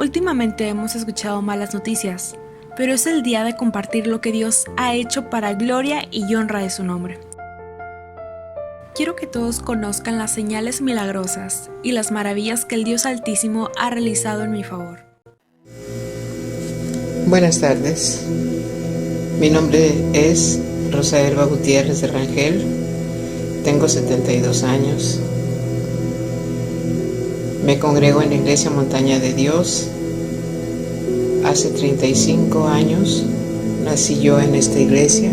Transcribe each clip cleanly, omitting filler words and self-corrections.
Últimamente hemos escuchado malas noticias, pero es el día de compartir lo que Dios ha hecho para gloria y honra de su nombre. Quiero que todos conozcan las señales milagrosas y las maravillas que el Dios Altísimo ha realizado en mi favor. Buenas tardes, mi nombre es Rosa Elba Gutiérrez de Rangel, tengo 72 años, me congrego en la Iglesia Montaña de Dios. Hace 35 años nací yo en esta iglesia.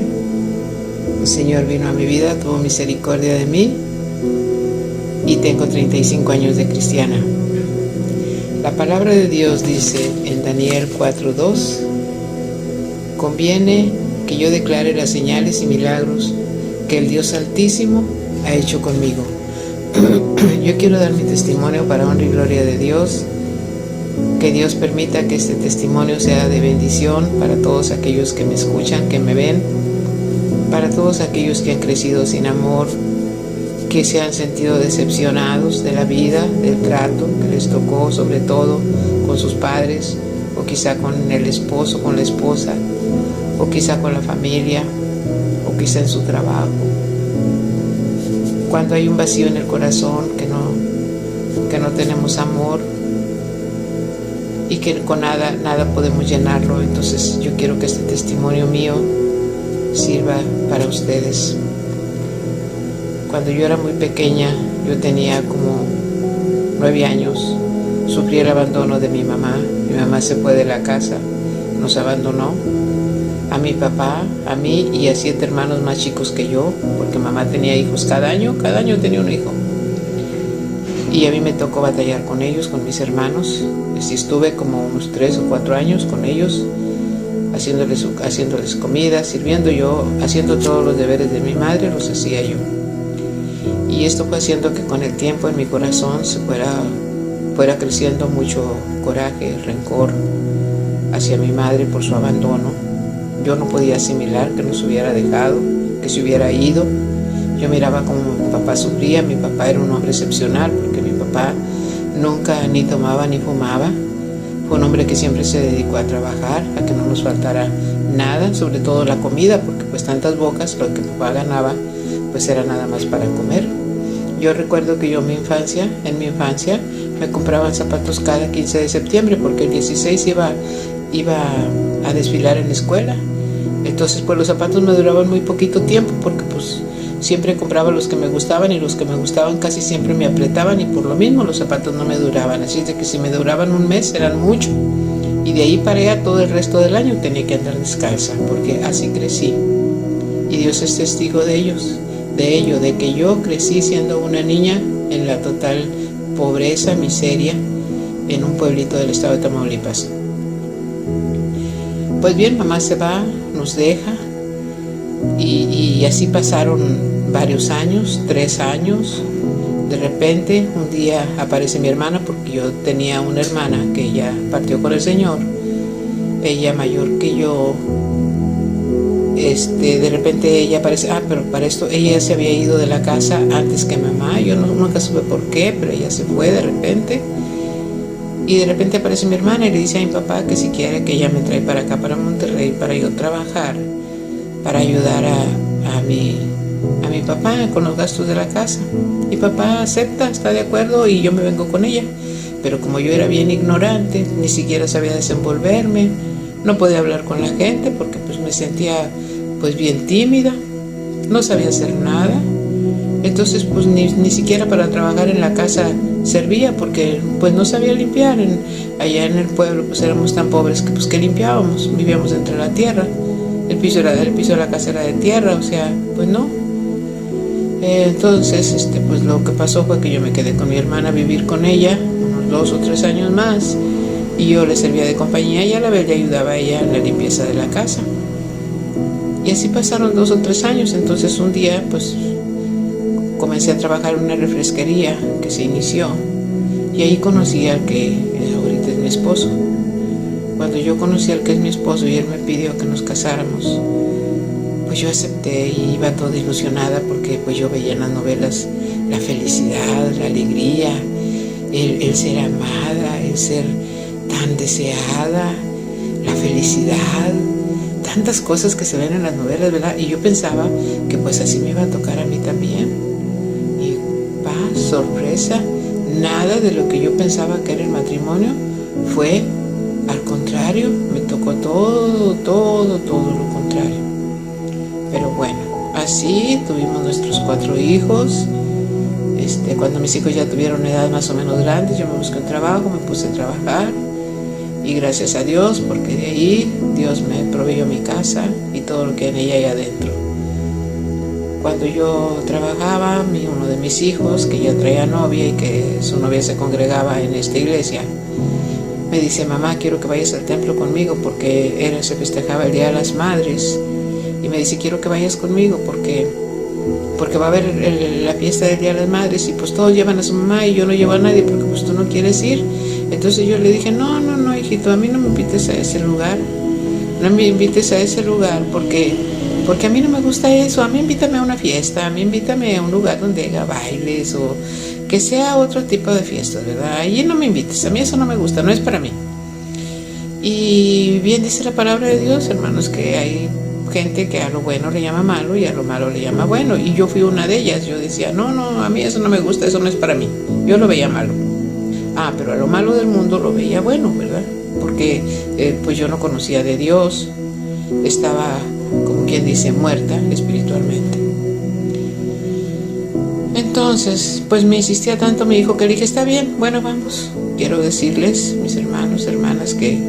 El Señor vino a mi vida, tuvo misericordia de mí y tengo 35 años de cristiana. La palabra de Dios dice en Daniel 4:2: conviene que yo declare las señales y milagros que el Dios Altísimo ha hecho conmigo. Yo quiero dar mi testimonio para honra y gloria de Dios. Que Dios permita que este testimonio sea de bendición para todos aquellos que me escuchan, que me ven, para todos aquellos que han crecido sin amor, que se han sentido decepcionados de la vida, del trato que les tocó, sobre todo con sus padres, o quizá con el esposo, con la esposa, o quizá con la familia, o quizá en su trabajo. Cuando hay un vacío en el corazón, que no tenemos amor y que con nada podemos llenarlo, entonces yo quiero que este testimonio mío sirva para ustedes. Cuando yo era muy pequeña, yo tenía como 9 años, sufrí el abandono de mi mamá. Mi mamá se fue de la casa, nos abandonó a mi papá, a mí y a 7 hermanos más chicos que yo, porque mamá tenía hijos cada año tenía un hijo. Y a mí me tocó batallar con ellos, con mis hermanos. Así estuve como unos 3 o 4 años con ellos, haciéndoles comida, sirviendo yo, haciendo todos los deberes de mi madre, los hacía yo. Y esto fue haciendo que con el tiempo en mi corazón se fuera creciendo mucho coraje, rencor hacia mi madre por su abandono. Yo no podía asimilar que nos hubiera dejado, que se hubiera ido. Yo miraba cómo mi papá sufría. Mi papá era un hombre excepcional porque mi papá nunca ni tomaba ni fumaba. Fue un hombre que siempre se dedicó a trabajar, a que no nos faltara nada, sobre todo la comida, porque pues tantas bocas, lo que papá ganaba pues era nada más para comer. Yo recuerdo que yo en mi infancia me compraban zapatos cada 15 de septiembre porque el 16 iba a desfilar en la escuela. Entonces pues los zapatos me duraban muy poquito tiempo porque pues siempre compraba los que me gustaban y los que me gustaban casi siempre me apretaban y por lo mismo los zapatos no me duraban. Así de que si me duraban un mes eran mucho y de ahí para allá todo el resto del año tenía que andar descalza porque así crecí. Y Dios es testigo de ello, de que yo crecí siendo una niña en la total pobreza, miseria, en un pueblito del estado de Tamaulipas. Pues bien, mamá se va, nos deja y así pasaron varios años, 3 años. De repente un día aparece mi hermana, porque yo tenía una hermana que ella partió con el Señor, ella mayor que yo. De repente ella aparece, pero para esto ella se había ido de la casa antes que mamá. Yo nunca supe por qué, pero ella se fue de repente. Y de repente aparece mi hermana y le dice a mi papá que si quiere que ella me trae para acá, para Monterrey, para yo trabajar, para ayudar a mi papá con los gastos de la casa. Y papá acepta, está de acuerdo y yo me vengo con ella. Pero como yo era bien ignorante, ni siquiera sabía desenvolverme, no podía hablar con la gente porque pues me sentía pues bien tímida, no sabía hacer nada. Entonces pues ni siquiera para trabajar en la casa servía porque pues no sabía limpiar. Allá en el pueblo pues éramos tan pobres que pues que limpiábamos, vivíamos entre la tierra. El piso de la casa era de tierra, o sea, pues no. Entonces pues lo que pasó fue que yo me quedé con mi hermana a vivir con ella unos 2 o 3 años más y yo le servía de compañía y a la vez le ayudaba a ella en la limpieza de la casa. Y así pasaron 2 o 3 años. Entonces un día pues comencé a trabajar en una refresquería que se inició y ahí conocí al que ahorita es mi esposo. Cuando yo conocí al que es mi esposo y él me pidió que nos casáramos, pues yo acepté y iba toda ilusionada porque pues yo veía en las novelas la felicidad, la alegría, el ser amada, el ser tan deseada, la felicidad, tantas cosas que se ven en las novelas, ¿verdad? Y yo pensaba que pues así me iba a tocar a mí también. Y sorpresa, nada de lo que yo pensaba que era el matrimonio fue al contrario, me tocó todo lo contrario. Pero bueno, así tuvimos nuestros 4 hijos. Cuando mis hijos ya tuvieron una edad más o menos grande, yo me busqué un trabajo, me puse a trabajar. Y gracias a Dios, porque de ahí Dios me proveyó mi casa y todo lo que en ella hay adentro. Cuando yo trabajaba, uno de mis hijos, que ya traía novia y que su novia se congregaba en esta iglesia, me dice: mamá, quiero que vayas al templo conmigo, porque se festejaba el Día de las Madres. Y me dice: quiero que vayas conmigo porque va a haber la fiesta del Día de las Madres y pues todos llevan a su mamá y yo no llevo a nadie porque pues tú no quieres ir. Entonces yo le dije: no, hijito, a mí no me invites a ese lugar. No me invites a ese lugar porque a mí no me gusta eso. A mí invítame a una fiesta, a mí invítame a un lugar donde haya bailes o que sea otro tipo de fiestas, ¿verdad? Allí no me invites, a mí eso no me gusta, no es para mí. Y bien dice la palabra de Dios, hermanos, que hay gente que a lo bueno le llama malo y a lo malo le llama bueno. Y yo fui una de ellas. Yo decía: no, a mí eso no me gusta, eso no es para mí. Yo lo veía malo. Pero a lo malo del mundo lo veía bueno, ¿verdad? Porque pues yo no conocía de Dios. Estaba, como quien dice, muerta espiritualmente. Entonces, pues me insistía tanto mi hijo que le dije: está bien, bueno, vamos. Quiero decirles, mis hermanos, hermanas, que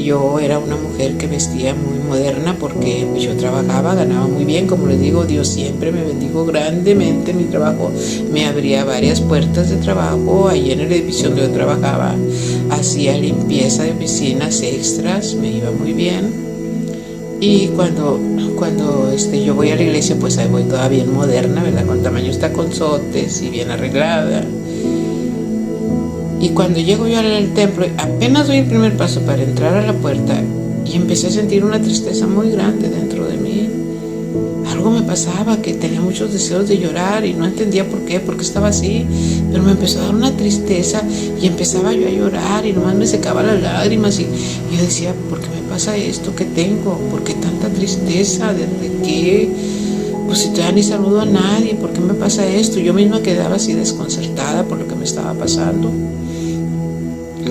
yo era una mujer que vestía muy moderna porque yo trabajaba, ganaba muy bien. Como les digo, Dios siempre me bendijo grandemente. Mi trabajo me abría varias puertas de trabajo. Allí en el edificio donde yo trabajaba hacía limpieza de oficinas extras, me iba muy bien. Y cuando yo voy a la iglesia, pues ahí voy toda bien moderna, ¿verdad? Con tamaños taconzotes y bien arreglada. Y cuando llego yo al templo, apenas doy el primer paso para entrar a la puerta y empecé a sentir una tristeza muy grande dentro de mí. Algo me pasaba, que tenía muchos deseos de llorar y no entendía por qué estaba así, pero me empezó a dar una tristeza y empezaba yo a llorar y nomás me secaba las lágrimas y yo decía: ¿por qué me pasa esto? ¿Qué tengo? ¿Por qué tanta tristeza? ¿De qué? Pues si todavía ni saludo a nadie, ¿por qué me pasa esto? Yo misma quedaba así desconcertada por lo que me estaba pasando.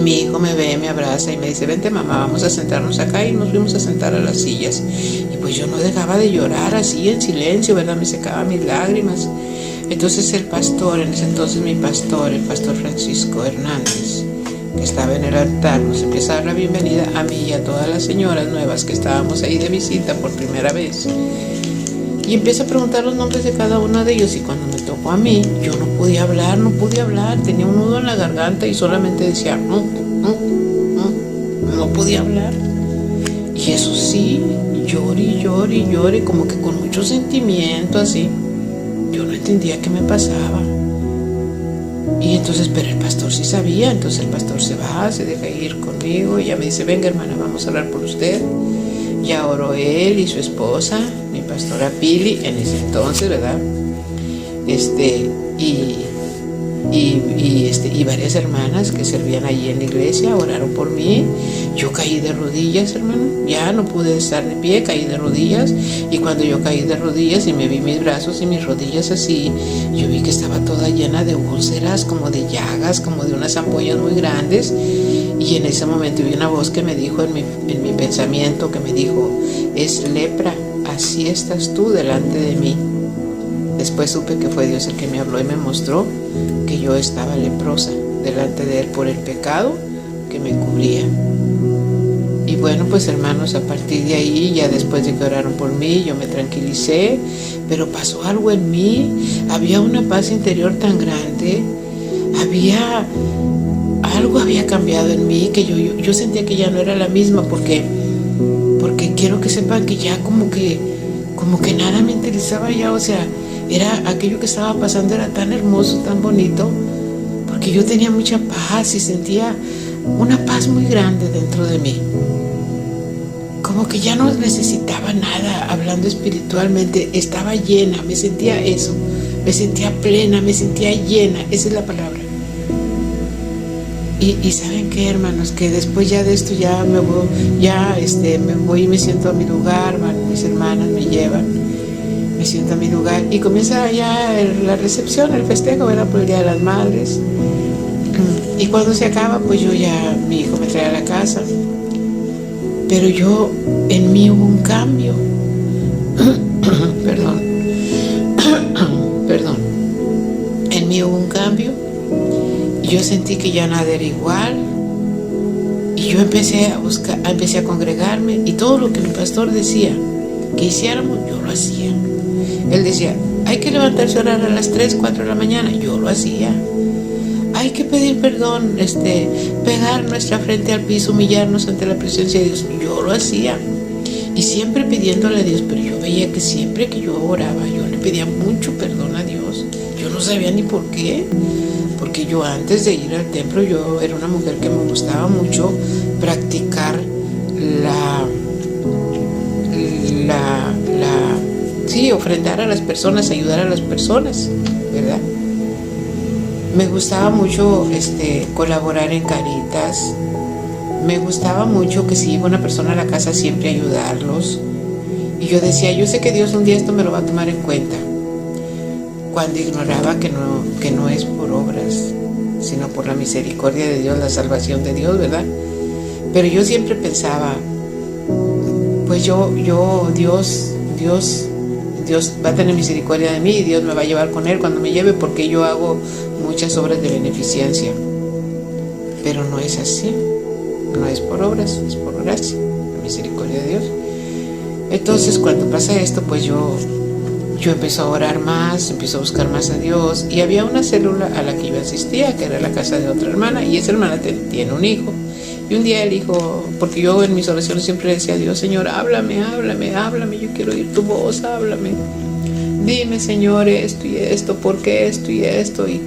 Mi hijo me ve, me abraza y me dice: vente mamá, vamos a sentarnos acá. Y nos fuimos a sentar a las sillas. Y pues yo no dejaba de llorar así en silencio, ¿verdad? Me secaba mis lágrimas. Entonces el pastor, en ese entonces mi pastor, el pastor Francisco Hernández, que estaba en el altar, nos empieza a dar la bienvenida a mí y a todas las señoras nuevas que estábamos ahí de visita por primera vez. Y empieza a preguntar los nombres de cada uno de ellos. Y cuando me tocó a mí, yo no podía hablar, tenía un nudo en la garganta y solamente decía no podía hablar. Y eso sí, llore, como que con mucho sentimiento así. Yo no entendía qué me pasaba. Y entonces, pero el pastor sí sabía. Entonces el pastor se va, se deja ir conmigo y ya me dice: venga hermana, vamos a orar por usted. Ya oró él y su esposa, mi pastora Pili, en ese entonces, ¿verdad? Y varias hermanas que servían allí en la iglesia oraron por mí. Yo caí de rodillas, hermano. Ya no pude estar de pie, caí de rodillas. Y cuando yo caí de rodillas y me vi mis brazos y mis rodillas así, yo vi que estaba toda llena de úlceras, como de llagas, como de unas ampollas muy grandes. Y en ese momento vi una voz que me dijo en mi pensamiento, que me dijo: es lepra, así estás tú delante de mí. Después supe que fue Dios el que me habló y me mostró que yo estaba leprosa delante de Él por el pecado que me cubría. Y bueno, pues hermanos, a partir de ahí, ya después de que oraron por mí, yo me tranquilicé, pero pasó algo en mí. Había una paz interior tan grande, algo había cambiado en mí, que yo sentía que ya no era la misma, porque quiero que sepan que ya como que nada me interesaba ya. O sea, era aquello que estaba pasando, era tan hermoso, tan bonito, porque yo tenía mucha paz y sentía una paz muy grande dentro de mí, como que ya no necesitaba nada. Hablando espiritualmente, estaba llena, me sentía eso, me sentía plena, me sentía llena, esa es la palabra. Y ¿saben qué, hermanos? Que después ya de esto ya me voy y me siento a mi lugar, mis hermanas me llevan, me siento a mi lugar y comienza ya la recepción, el festejo, ¿verdad? Por el Día de las Madres. Y cuando se acaba, pues mi hijo me trae a la casa. Pero en mí hubo un cambio. Perdón. En mí hubo un cambio. Y yo sentí que ya nada era igual. Y yo empecé a congregarme. Y todo lo que mi pastor decía que hiciéramos, yo lo hacía. Él decía, hay que levantarse a orar a las 3, 4 de la mañana. Yo lo hacía. Hay que pedir perdón, pegar nuestra frente al piso, humillarnos ante la presencia de Dios. Yo lo hacía. Y siempre pidiéndole a Dios, pero yo veía que siempre que yo oraba, yo le pedía mucho perdón a Dios. Yo no sabía ni por qué. Porque yo antes de ir al templo, yo era una mujer que me gustaba mucho practicar ofrendar a las personas, ayudar a las personas, ¿verdad? Me gustaba mucho colaborar en Caritas. Me gustaba mucho que si iba una persona a la casa siempre ayudarlos. Y yo decía, yo sé que Dios un día esto me lo va a tomar en cuenta. Cuando ignoraba que no es por obras, sino por la misericordia de Dios, la salvación de Dios, ¿verdad? Pero yo siempre pensaba, pues Dios va a tener misericordia de mí y Dios me va a llevar con Él cuando me lleve, porque yo hago muchas obras de beneficencia. Pero no es así, no es por obras, es por gracia, la misericordia de Dios. Entonces cuando pasa esto, pues yo empiezo a orar más, empiezo a buscar más a Dios, y había una célula a la que yo asistía, que era la casa de otra hermana, y esa hermana tiene un hijo. Y un día el hijo, porque yo en mis oraciones siempre decía a Dios, Señor, háblame, yo quiero oír tu voz, háblame. Dime, Señor, esto y esto, ¿por qué esto y esto? Y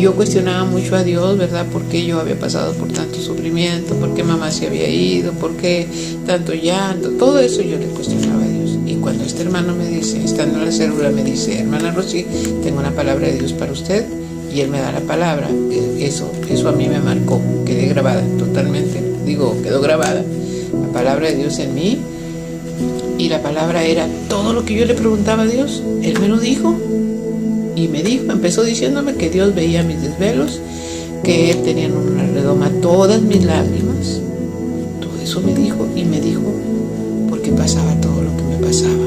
yo cuestionaba mucho a Dios, ¿verdad? ¿Por qué yo había pasado por tanto sufrimiento? ¿Por qué mamá se había ido? ¿Por qué tanto llanto? Todo eso yo le cuestionaba a Dios. Y cuando este hermano me dice, estando en la célula, me dice, hermana Rosy, tengo una palabra de Dios para usted. Y él me da la palabra. Eso a mí me marcó, quedé grabada totalmente. Quedó grabada la palabra de Dios en mí. Y la palabra era todo lo que yo le preguntaba a Dios. Él me lo dijo. Y empezó diciéndome que Dios veía mis desvelos, que Él tenía en una redoma todas mis lágrimas. Todo eso me dijo, y me dijo porque pasaba todo lo que me pasaba.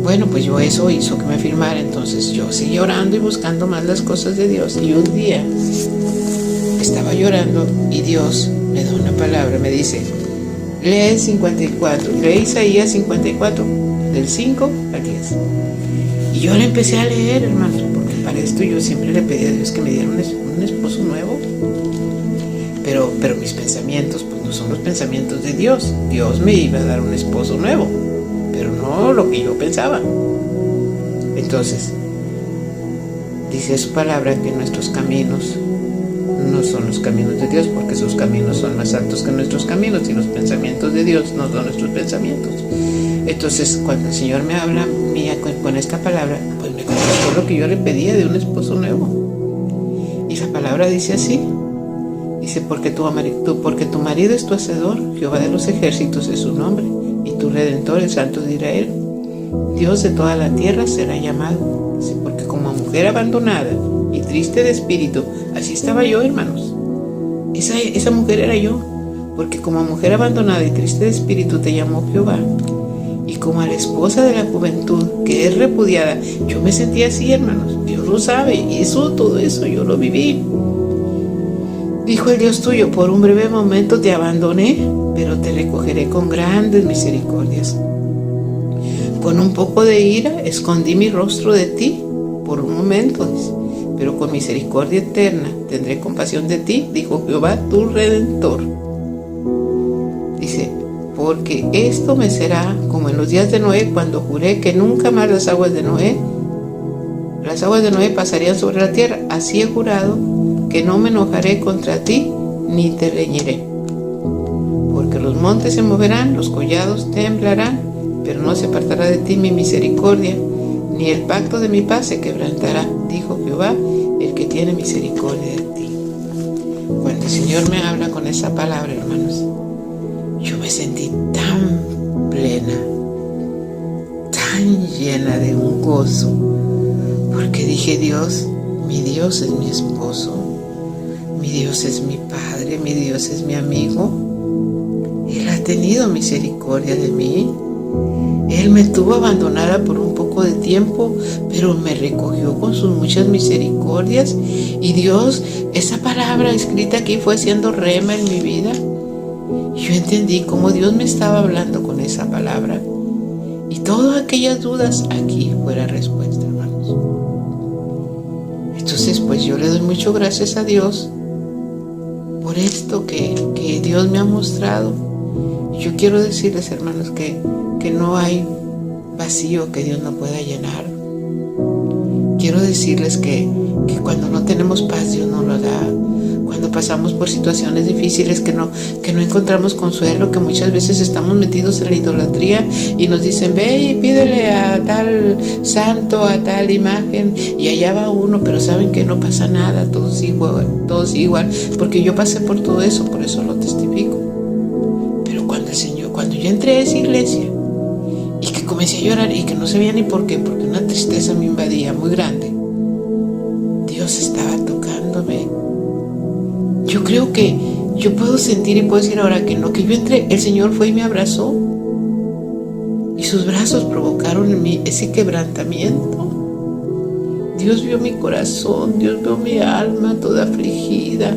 Bueno, pues eso hizo que me firmara. Entonces yo seguí orando y buscando más las cosas de Dios. Y un día estaba llorando y Dios me da una palabra, me dice, lee 54, lee Isaías 54, del 5 al 10. Y yo le empecé a leer, hermanos, porque para esto yo siempre le pedí a Dios que me diera un esposo nuevo. Pero mis pensamientos, pues no son los pensamientos de Dios. Dios me iba a dar un esposo nuevo, pero no lo que yo pensaba. Entonces, dice su palabra que nuestros caminos no son los caminos de Dios, porque sus caminos son más altos que nuestros caminos, y los pensamientos de Dios no son nuestros pensamientos. Entonces, cuando el Señor me habla con esta palabra, pues me contestó lo que yo le pedía de un esposo nuevo. Y la palabra dice así, dice, porque tu marido es tu hacedor, Jehová de los ejércitos es su nombre, y tu redentor, el Santo de Israel, Dios de toda la tierra será llamado. Dice, porque como mujer abandonada y triste de espíritu, así estaba yo, hermanos. Esa mujer era yo, porque como mujer abandonada y triste de espíritu te llamó Jehová. Y como a la esposa de la juventud que es repudiada, yo me sentía así, hermanos. Dios lo sabe, y todo eso yo lo viví. Dijo el Dios tuyo, por un breve momento te abandoné, pero te recogeré con grandes misericordias. Con un poco de ira escondí mi rostro de ti por un momento, dice, pero con misericordia eterna tendré compasión de ti, dijo Jehová tu Redentor. Dice, porque esto me será como en los días de Noé, cuando juré que nunca más las aguas de Noé pasarían sobre la tierra. Así he jurado que no me enojaré contra ti, ni te reñiré. Porque los montes se moverán, los collados temblarán, pero no se apartará de ti mi misericordia, ni el pacto de mi paz se quebrantará, dijo Jehová, el que tiene misericordia de ti. Cuando el Señor me habla con esa palabra, hermanos, yo me sentí tan plena, tan llena de un gozo, porque dije, Dios, mi Dios es mi esposo, mi Dios es mi Padre, mi Dios es mi amigo. Él ha tenido misericordia de mí. Él me tuvo abandonada por un poco de tiempo, pero me recogió con sus muchas misericordias. Y Dios, esa palabra escrita aquí fue siendo rema en mi vida. Yo entendí cómo Dios me estaba hablando con esa palabra. Y todas aquellas dudas, aquí fue la respuesta, hermanos. Entonces, pues yo le doy muchas gracias a Dios por esto que Dios me ha mostrado. Yo quiero decirles, hermanos, que no hay vacío que Dios no pueda llenar. Quiero decirles que cuando no tenemos paz, Dios nos lo da. Cuando pasamos por situaciones difíciles que no encontramos consuelo, que muchas veces estamos metidos en la idolatría y nos dicen, ve y pídele a tal santo, a tal imagen, y allá va uno, pero saben que no pasa nada, todo sigue igual, porque yo pasé por todo eso, por eso lo testifico. Pero cuando yo entré a esa iglesia y que comencé a llorar y que no sabía ni por qué, porque una tristeza me invadía muy grande, Dios estaba tocándome. Yo creo que yo puedo sentir y puedo decir ahora que no, que yo entré, el Señor fue y me abrazó, y sus brazos provocaron en mí ese quebrantamiento. Dios vio mi corazón, Dios vio mi alma toda afligida,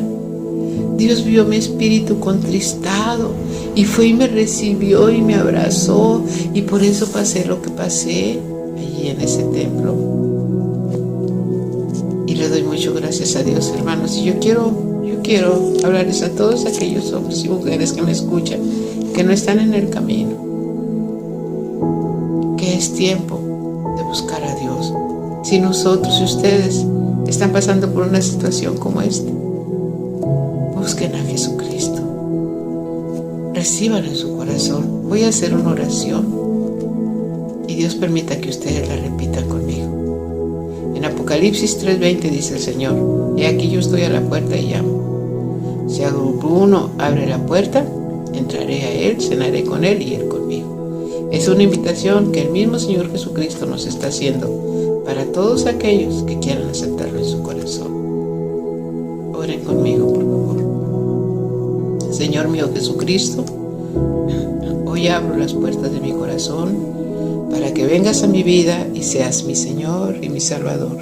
Dios vio mi espíritu contristado, y fue y me recibió y me abrazó, y por eso pasé lo que pasé allí en ese templo. Y le doy muchas gracias a Dios, hermanos. Y yo quiero hablarles a todos aquellos hombres y mujeres que me escuchan, que no están en el camino, que es tiempo de buscar a Dios. Si nosotros y ustedes están pasando por una situación como esta, busquen a Jesucristo, reciban en su corazón. Voy a hacer una oración y Dios permita que ustedes la repitan conmigo. En Apocalipsis 3:20 dice el Señor, he aquí yo estoy a la puerta y llamo. Si alguno abre la puerta, entraré a él, cenaré con él y él conmigo. Es una invitación que el mismo Señor Jesucristo nos está haciendo para todos aquellos que quieran aceptarlo en su corazón. Oren conmigo, por favor. Señor mío Jesucristo, hoy abro las puertas de mi corazón para que vengas a mi vida y seas mi Señor y mi Salvador.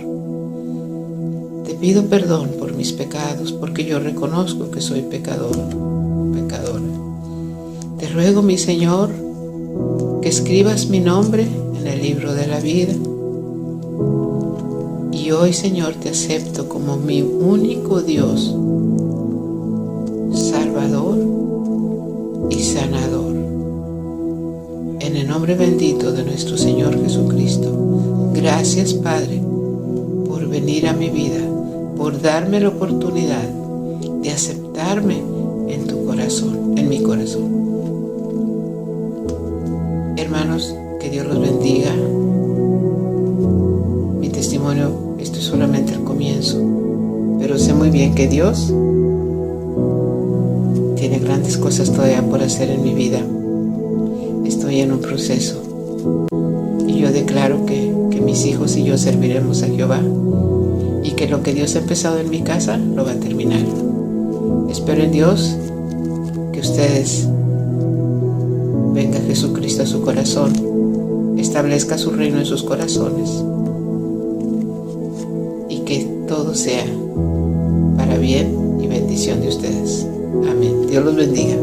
Te pido perdón por mis pecados, porque yo reconozco que soy pecador, pecadora. Te ruego, mi Señor, que escribas mi nombre en el libro de la vida. Y hoy, Señor, te acepto como mi único Dios, Salvador y Sanador. En el nombre bendito de nuestro Señor Jesucristo. Gracias, Padre, por venir a mi vida, por darme la oportunidad de aceptarme en tu corazón, en mi corazón. Hermanos, que Dios los bendiga. Mi testimonio, esto es solamente el comienzo, pero sé muy bien que Dios tiene grandes cosas todavía por hacer en mi vida. Estoy en un proceso y yo declaro que mis hijos y yo serviremos a Jehová, y que lo que Dios ha empezado en mi casa lo va a terminar. Espero en Dios que ustedes venga Jesucristo a su corazón, establezca su reino en sus corazones, y que todo sea para bien y bendición de ustedes. Amén. Dios los bendiga.